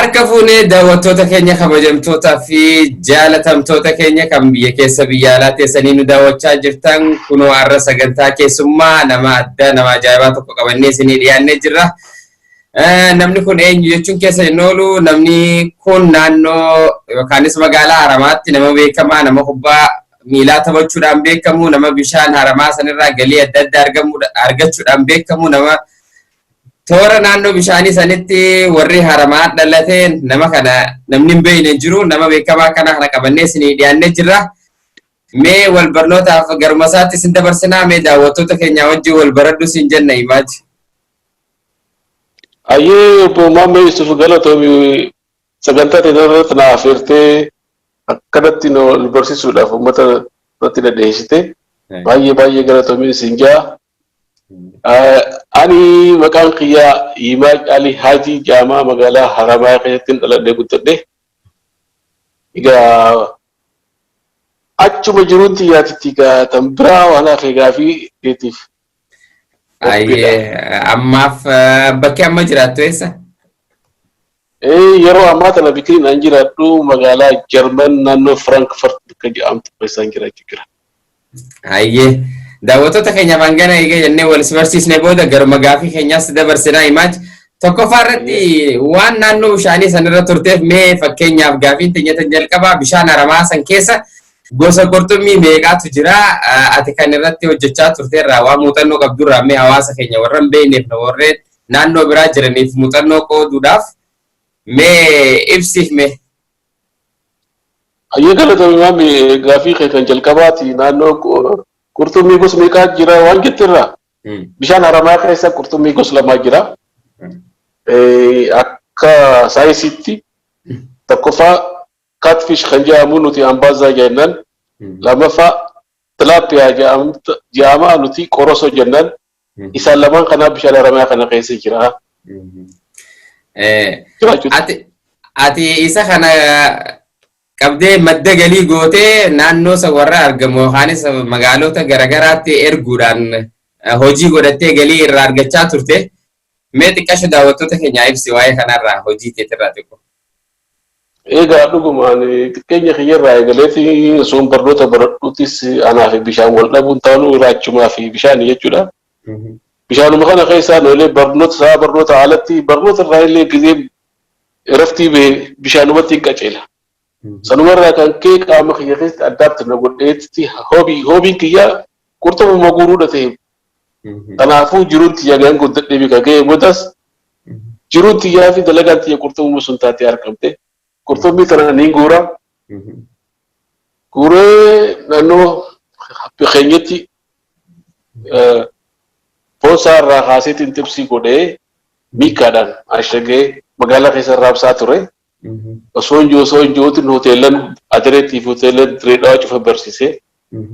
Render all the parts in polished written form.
Harka fuunee daawwattoota keenya kabajamtootaa fi jaalatamtoota keenya kan biyya keessa biyya alaa teessanii nu daawwachaa jirtan kunoo har'a sagantaa keessummaa nama addaa nama ajaa'ibaa tokko qabannee isinii dhiyaannee jirra. Namni kun eenyu jechuun keessa hin oolu. Namni kun naannoo yookaanis magaalaa Haramaatti nama beekamaa, nama kubbaa miilaa taphachuudhaan beekamu, nama bishaan haramaa sanirraa galii adda addaa argachuudhaan beekamu, nama toora naannoo bishaanii sanitti warri haramaa dhalate nama kana namni hin beekne jiru. Nama beekamaa kana qabannee isinii dhiyaannee jirra. Mee wal barnootaaf garuma isaatti isin dabarsinaa. Mee daawwattoota keenya wajjin wal baradhu isin jenna imaaj. Ayyee Maamee Yusuf Galatoomii sagantaa irratti na affeertee akkanatti nu wal barsiisuudhaaf uummata irratti deddeessite baay'ee galatoomii isin jaa. Ani maqaan kiyyaa imaaj Ali Haji jaamaa magaalaa haramaya keessatti dhaladhee guddadhe. Egaa achuma jiruutti yaatitti tan biraa waan hafe gaafii keetiif. Ayyee ammaaf bakki amma jiraattu eessa? Yeroo ammaa tana bikriin an jiraadhu magaalaa Jarman naannoo Frankfurt bakka jedhamtu keessaan jiraachuu jira. Ayyee daawwattoota keenya hangana eegee jennee wal barsiisnee booda garuma gaafii keenyaas dabarsinaa imaaj. Tokkoffaa irratti waan naannoo bishaanii sanirra turteef mee fakkeenyaaf gaafiin teenyatan jalqabaa bishaan haramaa san keessa gosa qurxummii meeqaatu jira? Ati kan irratti hojjechaa turteerraa waan muuxannoo qabdurraa mee hawaasa keenya warra hin beekneef warreen naannoo biraa jiraniif muuxannoo qooduudhaaf mee ibsiif mee. Ayyee galatoomii gaafii kee kan jalqabaati naannoo qurxummii gosa meeqaa jira waan jettirraa? Bishaan haramaa keessa qurxummii gosa lamaa jira. Akka saayinsiitti tokkoffaa catfish kan jedhamu nuti ambaazaa jennan, lammaffaa tilappiyaa jedhama nuti qorosoo jennan. Isaan lamaan kana bishaan haramaa kana keessa jira. Ati isa kana qabdee madda galii gootee naannoo isa warra argamu yookaanis magaalota garagaraatti erguudhaan hojii godhattee galii irraa argachaa turte. Mee xiqqasho daawwattoota keenyaa ibsi waa'ee kanarraa hojii teetirraa xiqqoo. Egaa dhugumaan xiqqeenya kiyyarraa eegaleeti sun barnoota baradhuutis anaa fi bishaan wal dhabuun taanu irraachumaa fi bishaan jechuudha. Bishaanuma kana keessaa noolee barnoota alatti barnoota irraa illee gizee raftii bishaanumatti hin qaceela. Sanumarraa kan kee qaama kiyya keessatti addaatti na godheetti hoobiin kiyyaa qurxummuma guuruudha ta'e. Kanaafuu jiruun tiyyaa gaan guddadhee bika ga'ee boodas jiruun tiyyaa fi dalagaan tiyya qurxummuma sun taatee argamte. Qurxummii tana ni guura. Guuree naannoo keenyatti poosaa irraa kaaseetiin tibsii godhee miikaadhaan ashagee magaalaa keessa raabsaa ture. Osoo injootiin hoteelan adireetiif hoteelan direedhaa cufa barsiisee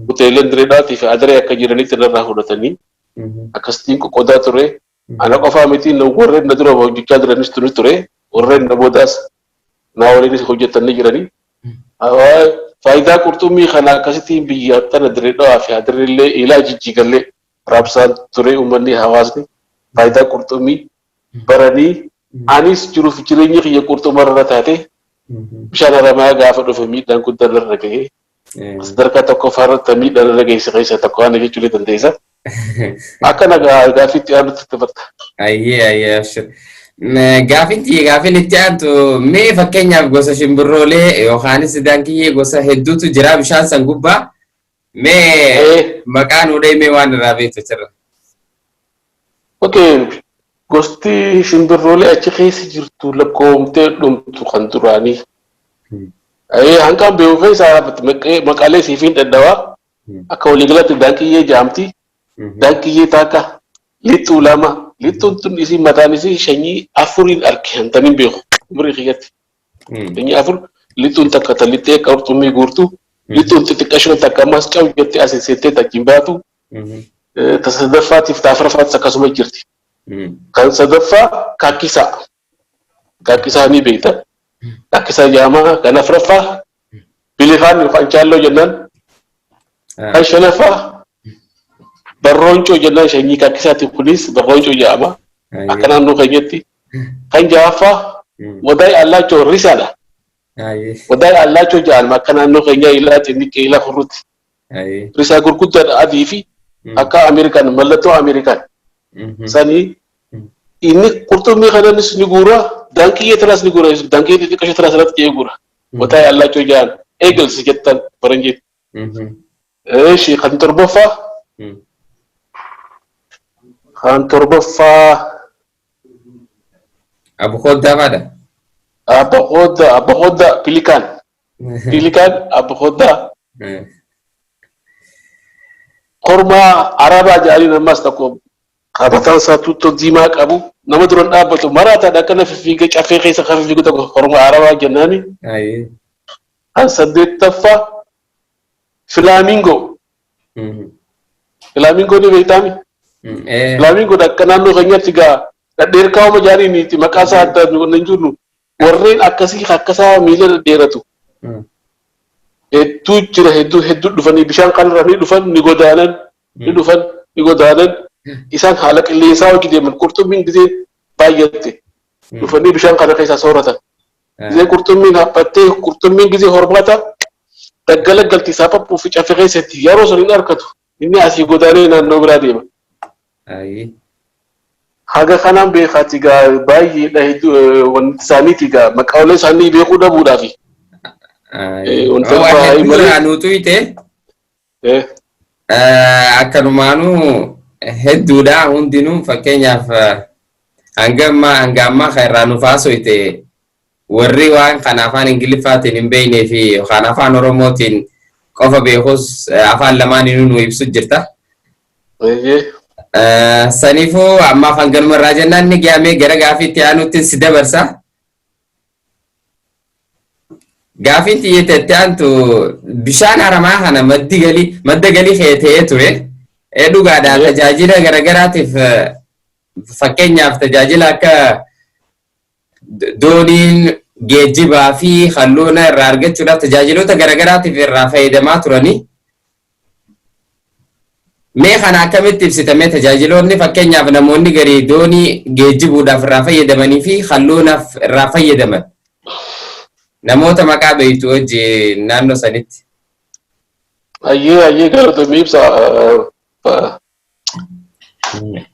hoteelan direedhaatiif adiree akka jiranitti narraa fudhatanii akkasitiin qoqqoodaa ture. Ana qofaa miti warreen na dura hojjechaa jiranis ture. Warreen na boodaas naa waliinis hojjetanii jiranii. Faayidaa qurxummii kana akkasittiin biyya tana direedhaa fi adireellee ilaa jijjiigallee raabsaan ture uummanni hawaasni faayidaa qurxummii baranii. Anis jiruuf jireenya kiyya qurxummarra taate bishaan haramaa gaafa dhufe miidhaan guddaan irra gahee sadarkaa tokkoffaa irratti miidhaan irra geesse keessa tokko waan jechuu ni dandeessa. Akkana gaafiitti aanutti taphata. Ayyee abshir. Gaafiin itti aantu mee fakkeenyaaf gosa shimbirroolee yookaanis daakiyee gosa hedduutu jira bishaan san gubbaa. Mee maqaan udhee mee waan irraa beektu jirra? Gosti shimbirroolee achi keessa jirtu lakkoomtee dhumtu kan duraanii. Hanqaan beeku keessaa maqaalee siifiin dadhabaa akka waliigalatti daakiyee jedhamti. Daakiyee takka lixxuu lama. Lixxuun tun isii mataan isii shanyii afuriin argantaniin beeku umurii kiyyatti. Shanyii afur lixxuun takka talixxee qurxummii guurtu. Lixxuun xixiqqashoon takka ammas qabu jettee asii seettee takkiin baatu. Tasadaffaatiif taafuraffaattis akkasuma jirti. Kan sadaffaa kakkisaa. Kakkisaa ni beekta. Kakkisaa jaamaa kan afuraffaa bilifaan yookaan chaalloo jennaan. Kan shanaffaa barrooncoo jennaan shanyii kakkisaati kunis barrooncoo jaama. Akka naannoo keenyatti. Kan ja'affaa وداي الله جو رسالة وداي الله جو جال ما كان إنه خيّا إلى تنيك إلى خروج رسالة كل كده أدي في أكا أمريكان ملتو أمريكان سني إني كرتو مي خلنا نسنجورا دانكية تراس نجورا دانكية تكشف تراس رات كي يجورا وداي الله جو جال إيجل سجتان برنجيت إيش خنتر بفا خنتر بفا أبو خود هذا أبو خدا بيليكان أبو خدا قرما عربا جالي نماس تكو خابتان ساتو تديماك أبو نمدرون أبو مراتا دكنا في كافي خيس خافي في كتو قرما عربا جناني هل سديت تفا فلامينغو دي بيتامي فلامينغو دكنا نو غنيا تيغا دير كاو مجاري نيتي مكاسا ننجونو warreen akkasa miila dheeratu hedduu jira hedduu dhufanii bishaan kanarra ni dhufan ni godaanan isaan haala qilleensaa hojii deeman qurxummiin gisee baay'atte dhufanii bishaan kana keessaa sooratan gisee qurxummiin haphattee qurxummiin gisee hormaata daggala galti isaa pappuu fi cafe keessatti yeroo sun hin harkatu inni asii godaanee naannoo biraa deema. Haga kanaan beekaati gaa baay'eedha wanti isaaniiti gaa maqaalee isaanii beekuu dhabuudhaafi. Wanta baay'ee nuutu ite akkanumaanuu hedduudha hundinuu fakkeenyaaf hanga ammaa kan irraa nu faasu ite warri waan kan afaan Ingiliffaatiin hin beeknee fi yookaan afaan Oromootiin qofa beekus afaan lamaaniinuu nu ibsu jirta. Sanifuu amma afaan galma irraa jennaan ni gaamee gara gaafiitti aanutti si dabarsa. Gaafiitti yetetti aantu bishaan haramaa kana madda galii ta'ee ture. Dhugaadhaa tajaajila garagaraatiif fakkeenyaaf tajaajila akka dooniin geejjibaa fi kaluuna irraa argachuudhaaf tajaajiloota garagaraatiif irraa fayyadamaa turanii. Mee kana akkamitti ibsitamee tajaajiloonni fakkeenyaaf namoonni garii doonii geejjibuudhaaf irraa fayyadamanii fi kaluunaaf irraa fayyadaman namoota maqaa beektu wajjin naannoo sanitti. Ayyee galatoomii ibsa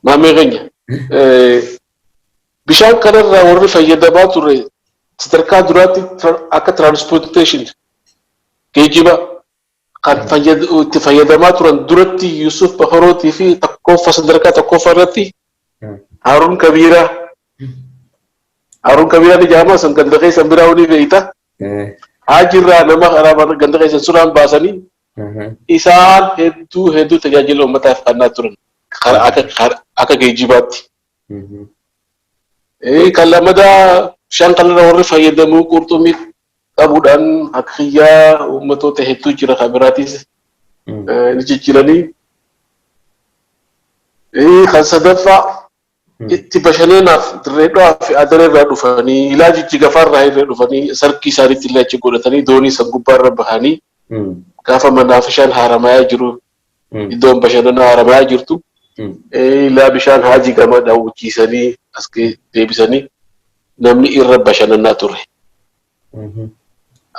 maamee keenya bishaan kanarraa warri fayyadamaa ture sadarkaa duraatti akka transportation geejjiba kan itti fayyadamaa turan duratti Yusuf Baharootii fi sadarkaa tokkoffaa irratti Haruun Kabiraa ni jedhama san ganda keessan biraa ni beekta. Haajirraa nama karaa ganda keessan suraan baasanii isaan hedduu tajaajila uummataaf kennaa turan akka geejjibaatti. Kan lammadaa bishaan kanarra warri fayyadamuu qurxummii qabuudhaan akka xiyyaa uummatoota hedduu jira kan biraatis ni jijjiiranii. Kan sadaffaa itti bashannanaaf dirreedhaa fi adareerraa dhufanii ilaa jijjigafaarraa irra dhufanii sarkii isaaniitti illee achi godhatanii doonii san gubbaarra bahanii gaafa manaaf bishaan haramayaa jiru iddoon bashannanaa haramayaa jirtu ilaa bishaan Haji gama daawwachiisanii as deebisanii namni irra bashannanaa ture.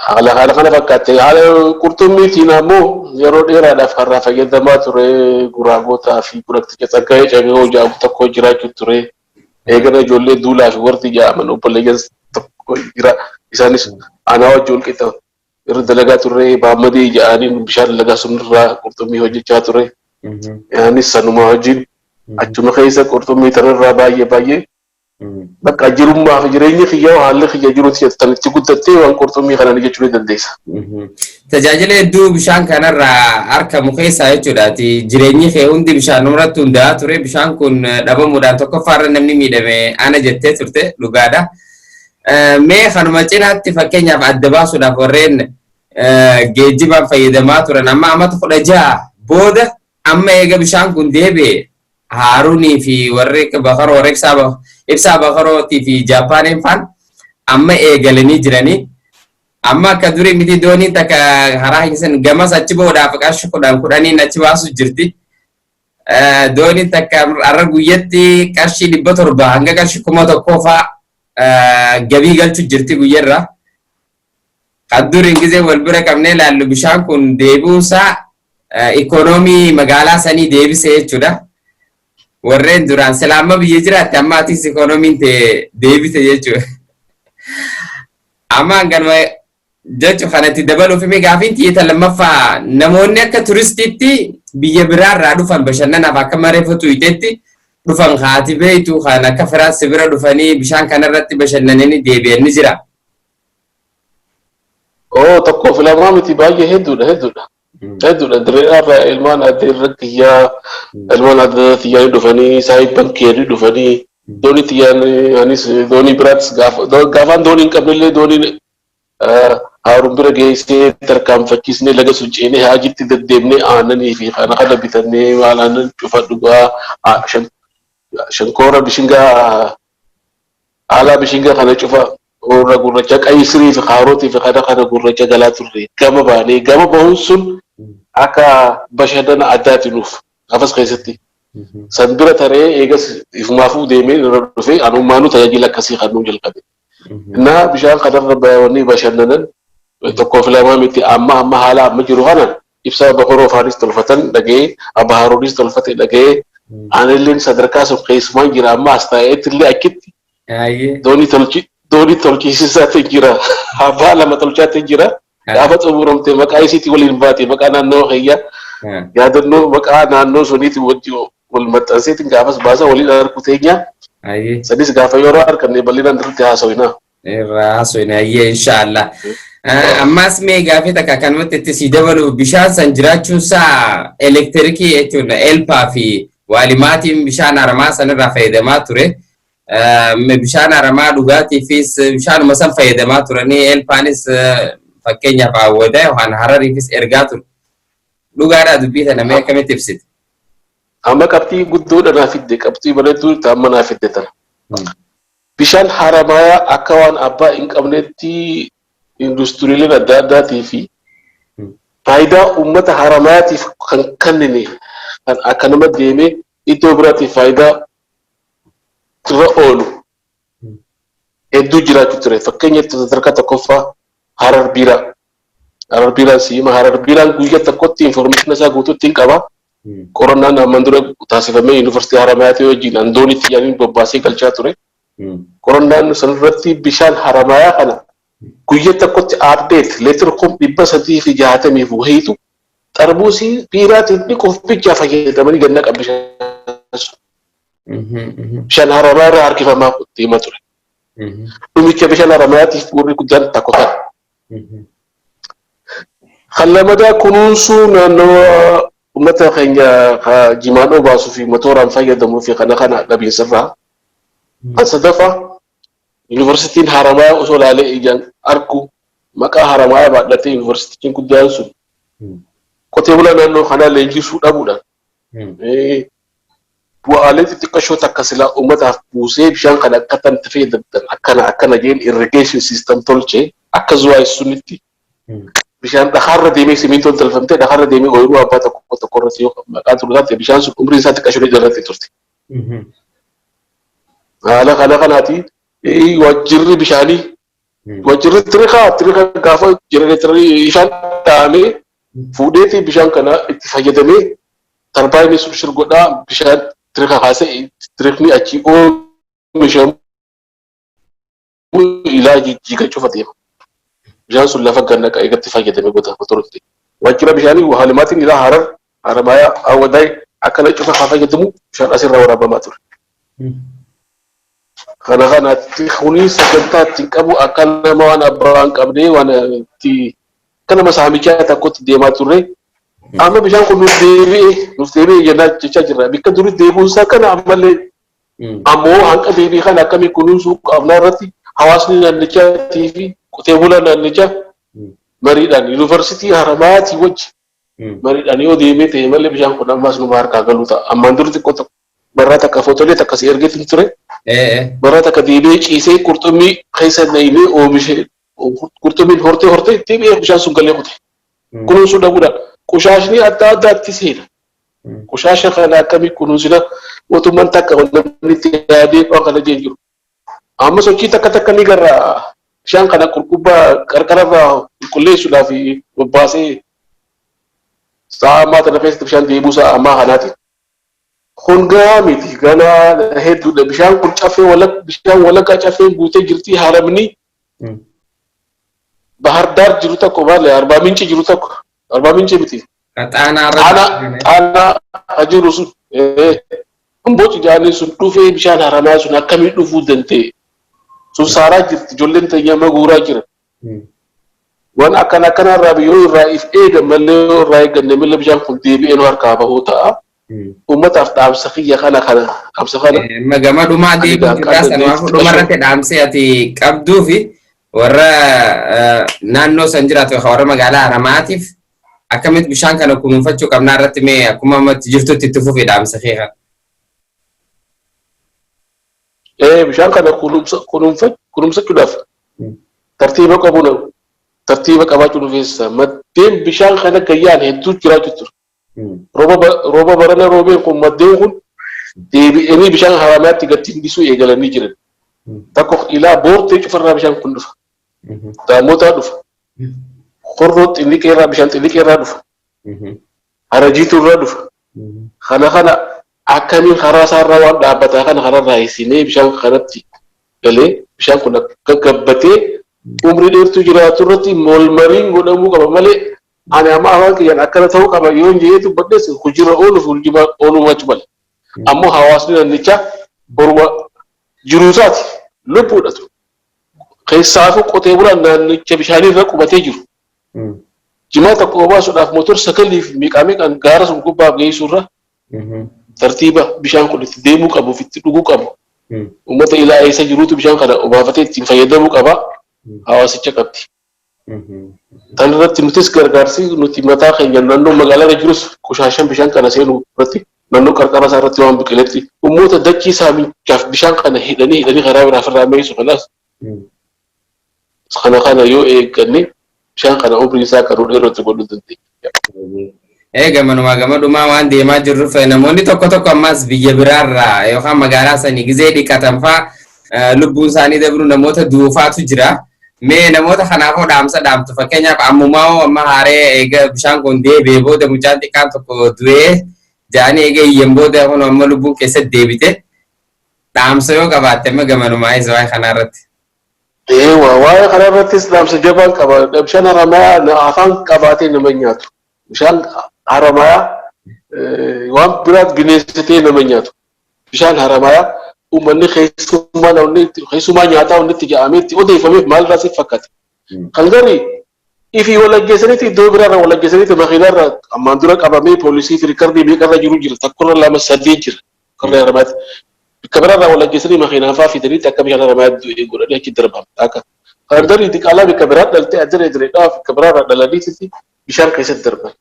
Haala kana fakkaate haala qurxummiitiin ammoo yeroo dheeraadhaaf kan fayyadamaa ture guraagotaa fi gurraatticha Tsaggaayee Cagee jedhamu tokko jiraachuu ture. Eegana ijoollee duulaa fi warti jedhaman obboleeyyan tokko jira. Isaanis aanaa wajjin qixa irra dalagaa ture baammadii jedhanii bishaan lagaa sunirraa qurxummii hojjechaa ture. Yaanis sanuma wajjin achuma keessa qurxummii tanarraa baay'ee bakka jirummaa fi jireenyi xiyyaa haalli xiyya jiruuti itti guddattee waan qurxummii kana jechuu dandeessa. Tajaajila hedduu bishaan kanarraa argamu keessaa jechuudhaati jireenyi kee hundi bishaan irratti hundaa'aa ture bishaan kun dhabamuudhaan tokkoffaarra namni miidhame ana jettee turte dhugaadha. Mee kanuma cinaatti fakkeenyaaf adda baasuudhaaf warreen geejjibaan fayyadamaa turan amma amata 16 booda amma eega bishaan kun deebi'e Haruunii fi warri Baharoo ibsaa Baharootii fi Jaappaaniin faan amma eegalanii jiranii. Amma akka durii miti doonii takka haraa hiisan gamas achi boodhaaf qarshii 10 achi baasu jirti. Doonii takka har'a guyyatti qarshii 700 hanga qarshii 1000 fa'aa gabii galchu jirti guyyarra. Qaddur ingizee wal bira qabnee laallu bishaan kun deebi'uusaa ikoonoomii magaalaa sanii deebisee jechuudha. Warreen duraan silaama biyya jiraatti amma atis ikoonomiin deebite jechuudha. Amma ganuma jechuun kanatti dabaluuf immoo gaafiin xiyyeeta lammaffaa namoonni akka turistiitti biyya biraarraa dhufan bashannanaaf akka mareeffatu iteetti dhufan haati beeytu kan akka firaansi bira dhufanii bishaan kanarratti bashannananii deebi'an ni jira. Tokko filamaa miti baay'ee hedduudha. Direedhaarraa ilmaan adda irratti ilmaan adda xiyyaanii dhufanii saayibban keerri dhufanii doonii xiyyaanii anis doonii biraattis gaafaan doonii hin qabnellee dooniin haaruun bira geessee tarkaanfachiisnee laga sun ceenee haajitti deddeemnee aananii fi kana bitannee maal aannan cufa dhugaa shankoora bishingaa haalaa bishingaa kana cufa warra gurracha qayisirii fi kaarootii fi kana gurracha galaa turre gama baanee gama bahuun sun akka bashannana addaati nuuf afas keessatti san bira taree eegas ifumaafuu deemee irra dhufee anummaanuu tajaajila akkasii kan nuun jalqabe. Innaa bishaan kanarra bayawanii bashannanan tokkoof lamaa miti amma haala amma jiru kanan ibsaa bakoroo faanis tolfatan dhagee abahaaronis tolfate dhagee anilleen sadarkaa sun keessumaan jira amma as taa'eetti illee akkitti doonii tolchiisisaatti jira abbaa lama tolchaatti jira gaafa xumuramte maqaa isiitti waliin baate maqaa naannoo kiyya yaadannoo maqaa naannoo suniitti wal maxxanseetiin gaafas baasa waliin argu teenya sadis gaafa yeroo arganne bal'inaan irratti haasawinaa. Haasawinaa inshallah. Ammas mee gaafii takka kanumatti itti si dabalu bishaan san jiraachuunsaa elektirikii jechuudha elpaa fi waalimaatiin bishaan haramaa sanirraa fayyadamaa ture. Bishaan haramaa dhugaatiifis bishaanuma san fayyadamaa turanii elpaanis fakkeenyaaf hawwadaa yookaan harariifis ergaa ture. Dhugaadhaa dubbii tana mee akkamitti ibsite? Amma qabxii guddoodha naaf fidde qabxii bareedduu amma naaf fidde tana. Bishaan haramaya akka waan abbaa hin qabnetti industiriileen adda addaatii fi faayidaa uummata haramayaatiif kan kennine kan akka nama deemee iddoo biraatiif faayidaa irra oolu hedduu jiraachuu ture. Fakkeenyaaf sadarkaa tokkoffaa harar biiraa. Harar biiraan siima harar biiraan guyyaa tokkotti information isaa guutuutti hin qaba. Koronaan amman dura taasifamee yuunivarsiitii haramayaatti wajjin andoonitti yaaniin bobbaasee galchaa ture. Koronaan sanarratti bishaan haramayaa kana guyyaa tokkotti update leetira 360 wayiitu xarmuusii biiraatiin dhiquuf bichaa fayyadamanii ganna qabu bishaan haramayaa irraa harkifamaa deemaa ture. Dhumicha bishaan haramayaatiif bu'uurri guddaan takko kana. Kan lamadaa kunuunsuu naannoo ummata keenya jimaadhoo baasuu fi motoraan fayyadamuu fi kana dhabiinsarraa. Kan sadaffaa yuunivarsiitiin haramaya osoo laalee ijaan argu maqaa haramaya baadhatee yuunivarsiitiin guddaan sun qotee bulaa naannoo kanaa leenjisuu dhabuudhaan bu'aalee xixiqqashoo takka silaa uummataaf buusee bishaan kana akka tanti fayyadamtan akkana jeen irrigation system tolchee akka zuwaayessunitti bishaan dhakaarra deemee simintoon tolfamtee dhakaarra deemee ooyiruu abbaa tokko irratti yoo maqaa turu taate bishaan sun umriin isaa xiqqashoo jalatti turte. Haala kanaati wajjirri bishaanii wajjirri tirika gaafa jenereetarii bishaan dhahamee fuudheeti bishaan kana itti fayyadamee tarbaayinii sun shirgodhaa bishaan tirika kaasee tirikni achii oomishamu ilaa jijjiiga cufa deema. Bishaan sun lafa ganna eegatti fayyadamee goota turutti. Wajjira bishaanii waalimaatiin ilaa haramayaa hawwadaay akkana cufa haa fayyadamu bishaan asirraa waraabamaa ture. Kanatti kuni sagantaatti qabu akka nama waan abbaan qabdee waan itti kana masaamichaa tokkotti deemaa turre amma bishaan kun nuuf deebi'ee jennaa jechaa jirra. Bakka duri deebi'uunsaa kana ammallee ammoo hanqa deebii kana akkamii kunuunsuu qabnaa irratti hawaasni naannichaatii fi qotee bulaa naannichaa mariidhaan yuunivarsiitii haramaatii wajji mariidhaan yoo deemee ta'e malee bishaan kun ammas numa harkaa galuu ta'a. Ammaan duri xiqqoo tokko barraa takka footolee takka si ergeetiin ture. Barraa takka deebi'ee ciisee qurxummii keessa na'imee oomishee qurxummiin hortee deebi'ee bishaan sun galee qote. Kunuunsuu dhabuudhaan qushaashni adda addaatti seena. Qushaasha kana akkamii kunuunsina mootummaan takka namni itti yaadee waan kana jeen jiru. amma sochii takka ni garra bishaan kana qulqubbaa qarqararraa qulqulleessuudhaaf bobbaasee sa'a ammaa tana keessatti bishaan deebuu sa'a ammaa kanaati. Kun gahaa miti ganaa hedduudha bishaan kun bishaan walakkaa caffee guutee jirti haramni bahar daar jiru tokko malee arbaa minci jiru tokko arbaa minci miti. Xaanaa ajiru sun boci jaanii sun dhufee bishaan haramaa sun akkamiin dhufuu danda'e sun saaraa jirti ijoolleen tayyama guuraa jiran. Waan akkanarraa biyyoo irraa if eegan mallee irraa eeganne milla bishaan kun deebi'ee nu harkaa bahuu ta'a. Uummataaf dhaamsa kiyya kana dhaamsa kana. Magama dhumaa deebiin jirraa sanumaafuu dhumarratti dhaamsee ati qabduu fi warra naannoo san jiraatu warra magaalaa haramaatiif akkamitti bishaan kana kunuunfachuu qabnaa irratti mee akkuma ammatti jirtutti itti fufee dhaamsa kee kana. Bishaan kana kunuunfachuudhaaf tartiiba qabaachuu dhufeessa maddeen bishaan kana gayyaan hedduu jiraachuu ture. Rooba barana roobeen kun maddeen kun deebi'anii bishaan haramaatti gadi hindisuu eegalanii jiran. Takko ilaa boortee cufarraa bishaan kun dhufa. Daamotaa dhufa. Qorroo xilliqeerraa bishaan xilliqeerraa dhufa. Harajiitu irraa dhufa. Kana akkamiin karaa isaarraa waan dhaabbataa kana kanarraa hiisinee bishaan kanatti galee bishaan kun akka gabbatee umrii dheertuu jiraatu irratti molmariin godhamuu qaba malee ani amma afaan kiyyaan akkana ta'uu qaba yoo jeetu badheesse hojirra ooluuf uljimaa ooluu wachu male. Ammoo hawaasni naannichaa boruma jiruusaati lubbuudhatu. Keessaafuu qotee bulaan naannicha bishaanirra qubatee jiru. Jimaa tokko obaasuudhaaf motor sakaliif miiqaan gaara sun gubbaaf geessuurra tartiiba bishaan kun itti deemuu qabu itti dhuguu qabu. Uummata ilaa eessa jiruutu bishaan kana obaafatee ittiin fayyadamuu qaba. Hawaasicha qabdi. Tan irratti nutis gargaarsi nuti mataa keenya naannoo magaalaa jirus qoshaashan bishaan kana seenuu irratti naannoo qarqara isaa irratti waan biqiletti uummata dachii saamichaaf bishaan kana hidhanii karaa biraaf irraa meessu kanaas kana yoo eegganne bishaan kana umrii isaa qaruu dheeratu godhuu dandeenya. Gama dhumaa waan deemaa jirruuf namoonni tokko ammas biyya biraarraa yookaan magaalaa sanii gizee dhiqatan fa'aa lubbuun isaanii dabru namoota duufaatu jira. Mee namoota kanaafoo dhaamsa dhaamtu fakkeenyaaf ammumaa amma haaree eega bishaan kun deebi'ee booda mucaan xiqqaan tokko du'ee jaanii eega iyyan booda kun amma lubbuun keessatti deebite dhaamsa yoo qabaatte amma gamanumaa isa waa'ee kanarratti. Waa'ee kanarrattis dhaamsa jabaan qaba. Bishaan haramayaa afaan qabaatee nama nyaatu. Bishaan haramayaa waan biraat bineensitee nama nyaatu. Bishaan haramayaa uummanni keessumaa nyaataa hundi itti jedhamee itti odeeffameef maal irraa siif fakkaate. Kan garii ifii walaggeessaniiti iddoo biraarraa walaggeessaniiti makiinaarraa ammaan dura qabamee poolisii fi riikardii meeqarra jiru takkurra lama saddeet jira. Karra haramaatti. Bakka biraarraa walaggeessanii makiinaan fa'aa fidaniitti akka bishaan haramayaa godhanii achi darbamu. Kan garii xiqqaalaa bakka biraa dhaltee addana jireedhaaf bakka biraarraa dhalaniitti bishaan keessatti darban.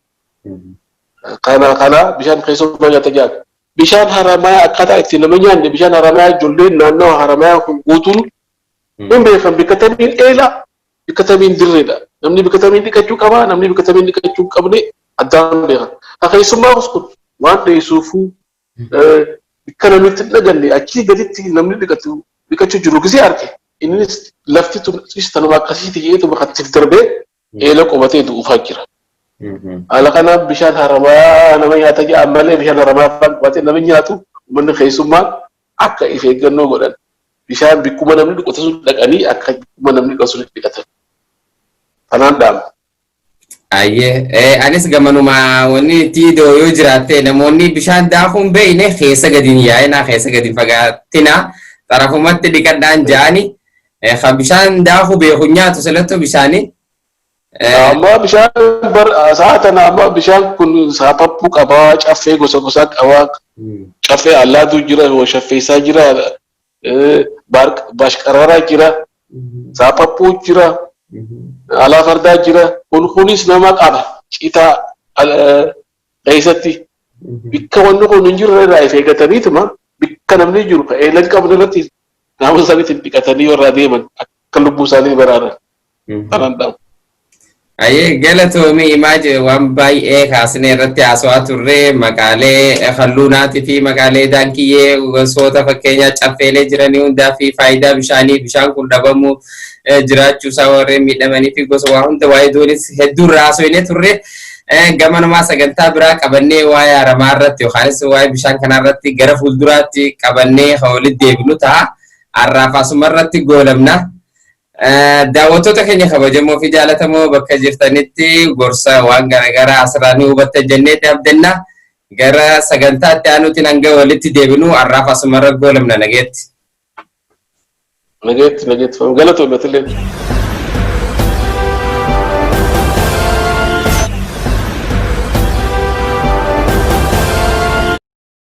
Kana bishaan keessumaa nyaata jaala. Bishaan haramayaa akkaataa itti nama nyaanne bishaan haramayaa ijoolleen naannoo haramayaa kun guutuun hin beekan bikkatamiin eelaa bikkatamiin dirreedha. Namni bikkatamiin dhiqachuu qaba namni bikkatamiin dhiqachuu qabne addaan beekan. Keessumaa kun waan dheessuufuu bikka namni itti dhaganne achii gaditti namni dhiqachuu jiru gisee arge innis lafti tunis tanuma akkasiiti jedheetu bakka darbee eela qubatee du'uufaa jira. Haala kanaaf bishaan haramayaa nama nyaata jedhan malee bishaan haramayaa qabatee nama nyaatu uummanni keessummaan akka if eeggannoo godhan bishaan bikkuma namni dhiqatu sun dhaqanii akka bikkuma namni dhiqatu sun dhiqatan. Kanaan dhaama. Anis gamanuma wanni tiidoo yoo jiraatte namoonni bishaan daakuun beeyne keessa gadiin yaa'ina keessa gadiin fagaatina xarafumatti dhiqadhaan ja'ani bishaan daakuu beeku nyaatu salattu bishaanii. Amma bishaan saatan amma bishaan kun saapappuu qabaa caffee gosa qabaa caffee allaatu jira shaffeessaa jira bashqararaa jira saapappuu jira alaa fardaa jira kunis nama qaba citaa keessatti bikka wanni kun hin jirre irraa if eeggataniituma bikka namni jiru ka eelan qabne irratti nama sanitti dhiqatanii warraa deeman akka lubbuu isaanii baraaran kanaan dhabu. Aye galatoomii imaaj waan baay'ee kaasnee irratti haasawaa turre maqaalee kaluunaatii fi maqaalee daakiyee gosoota fakkeenyaa caffeelee jiranii hundaa fi faayidaa bishaanii bishaan kun dhabamuu jiraachuu isaa warreen miidhamanii fi gosa waa hunda waa'ee doonis hedduu irraa haasofnee turre. Gamanumaa sagantaa biraa qabannee waa'ee haramaa irratti yookaanis waa'ee bishaan kanaa irratti gara fuulduraatti qabannee walitti deebinu ta'a. Har'aaf asuma irratti goolabna. Daawwattoota keenya kabajamoo fi jaallatamoo bakka jirtanitti gorsa waan garaagaraa asirraa ni hubattan jennee abdanna. Gara sagantaatti aanuutiin hanga walitti deebinu har'aaf asuma irra goolabna nageetti. Nageetti galatoomii.